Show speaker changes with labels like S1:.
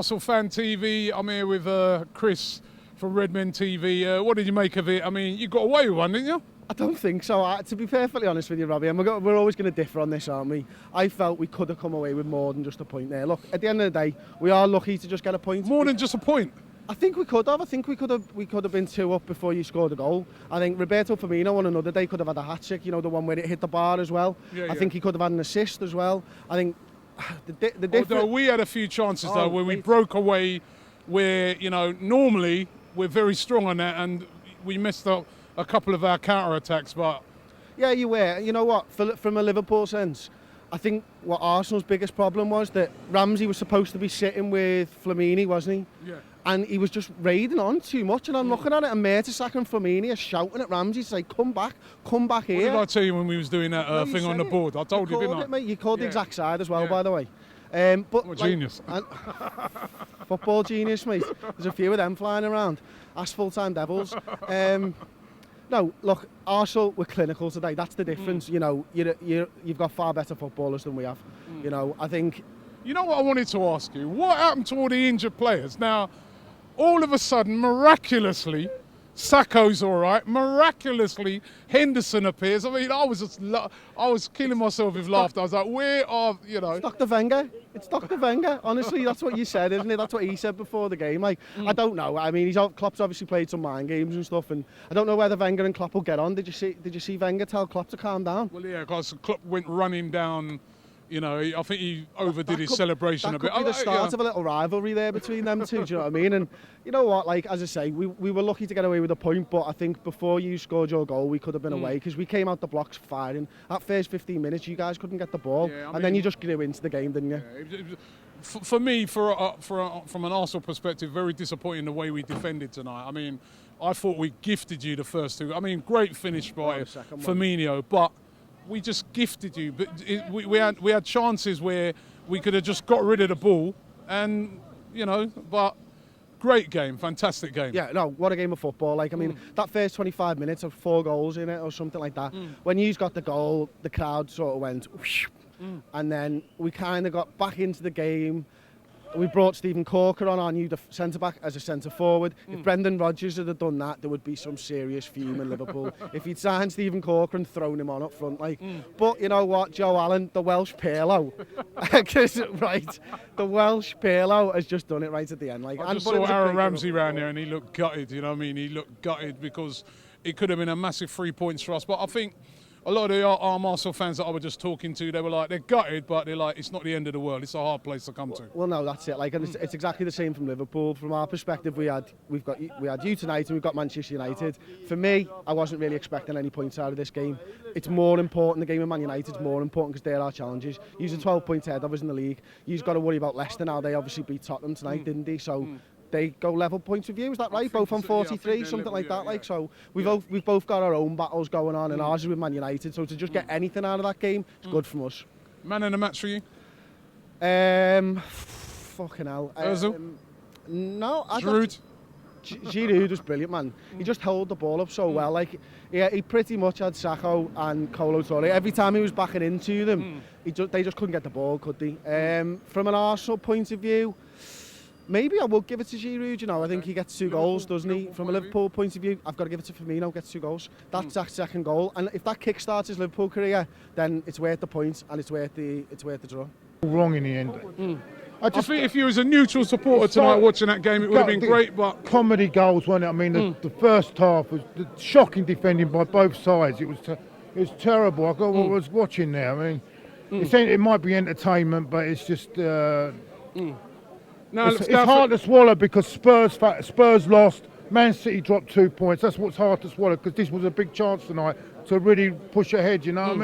S1: Arsenal Fan TV. I'm here with Chris from RedMenTV. What did you make of it? I mean, you got away with one, didn't you?
S2: I don't think so. To be perfectly honest with you, Robbie, and we're always going to differ on this, aren't we? I felt we could have come away with more than just a point there. Look, at the end of the day, we are lucky to just get a point.
S1: More than just a point?
S2: I think we could have. I think we could have been 2 up before you scored a goal. I think Roberto Firmino on another day could have had a hat-trick, you know, the one where it hit the bar as well. I think he could have had an assist as well. I think the difference...
S1: Although we had a few chances, though, where we broke away, where, you know, normally we're very strong on that, and we messed up a couple of our counter-attacks, but...
S2: Yeah, you were. You know what? From a Liverpool sense, I think what Arsenal's biggest problem was that Ramsey was supposed to be sitting with Flamini, wasn't he? Yeah. And he was just raiding on too much, and I'm looking at it, and Mertesacker and Flamini are shouting at Ramsey to say, come back here.
S1: What did I tell you when we was doing that thing on the board? I told you, didn't I?
S2: Mate, you called the exact side as well, by the way.
S1: But what genius.
S2: Football genius, mate. There's a few of them flying around. Ask full-time devils. No, look, Arsenal were clinical today. That's the difference. You know, you've got far better footballers than we have. You know, I think...
S1: You know what I wanted to ask you? What happened to all the injured players? Now, all of a sudden, miraculously, Sakho's all right. Miraculously, Henderson appears. I mean, I was killing myself with laughter. I was like, where are, you know...
S2: It's Dr. Wenger. It's Dr. Wenger. Honestly, that's what you said, isn't it? That's what he said before the game. Like, I don't know. I mean, Klopp's obviously played some mind games and stuff, and I don't know whether Wenger and Klopp will get on. Did you see Wenger tell Klopp to calm down?
S1: Well, yeah, because Klopp went running down. You know, I think he overdid his celebration a bit.
S2: That could be the start of a little rivalry there between them two, do you know what I mean? And you know what, like, as I say, we were lucky to get away with a point, but I think before you scored your goal, we could have been away, because we came out the blocks firing. That first 15 minutes, you guys couldn't get the ball, and then you just grew into the game, didn't you?
S1: Yeah, for me, from an Arsenal perspective, very disappointing the way we defended tonight. I mean, I thought we gifted you the first 2. I mean, great finish by Firmino, but... We just gifted you, but we had chances where we could have just got rid of the ball, and you know. But great game, fantastic game.
S2: Yeah, no, what a game of football! Like, I mean, that first 25 minutes of 4 goals in it or something like that. When you got the goal, the crowd sort of went, whoosh, and then we kind of got back into the game. We brought Stephen Corker on, our new centre-back, as a centre-forward. If Brendan Rodgers had done that, there would be some serious fume in Liverpool. If he'd signed Stephen Corker and thrown him on up front, like. But you know what, Joe Allen, the Welsh Pirlo, the Welsh Pirlo has just done it right at the end. Like,
S1: I just saw Aaron Ramsey round there, and he looked gutted. You know what I mean? He looked gutted because it could have been a massive 3 points for us. But I think a lot of the Arsenal fans that I was just talking to, they were like, they're gutted, but they're like, it's not the end of the world. It's a hard place to come to.
S2: Well, no, that's it. Like, and it's exactly the same from Liverpool. From our perspective, we had you tonight, and we've got Manchester United. For me, I wasn't really expecting any points out of this game. It's more important. The game of Man United is more important because they're our challenges. You're 12 points ahead of us in the league. You've got to worry about Leicester now. They obviously beat Tottenham tonight, didn't they? So. They go level points of view, is that right? Both on 43, something like that. Like, so we've both got our own battles going on, and ours is with Man United. So to just get anything out of that game, it's good from us.
S1: Man in the match for you?
S2: Fucking hell.
S1: No, Giroud.
S2: Giroud was brilliant, man. He just held the ball up so well. Like, yeah, he pretty much had Sakho and Kolo Touré. Every time he was backing into them, they just couldn't get the ball, could they? From an Arsenal point of view, maybe I will give it to Giroud, you know. I think he gets 2 goals, doesn't he? From a Liverpool point of view, I've got to give it to Firmino, gets 2 goals. That's that second goal. And if that kick-starts his Liverpool career, then it's worth the points and it's worth the draw.
S3: Wrong in the end.
S1: I think if you was a neutral supporter tonight watching that game, it would have been great, but...
S3: Comedy goals, wasn't it? I mean, the first half was shocking defending by both sides. It was terrible. I was watching there. I mean, it might be entertainment, but it's just... It's hard to swallow because Spurs lost, Man City dropped 2 points. That's what's hard to swallow, because this was a big chance tonight to really push ahead, you know what I mean?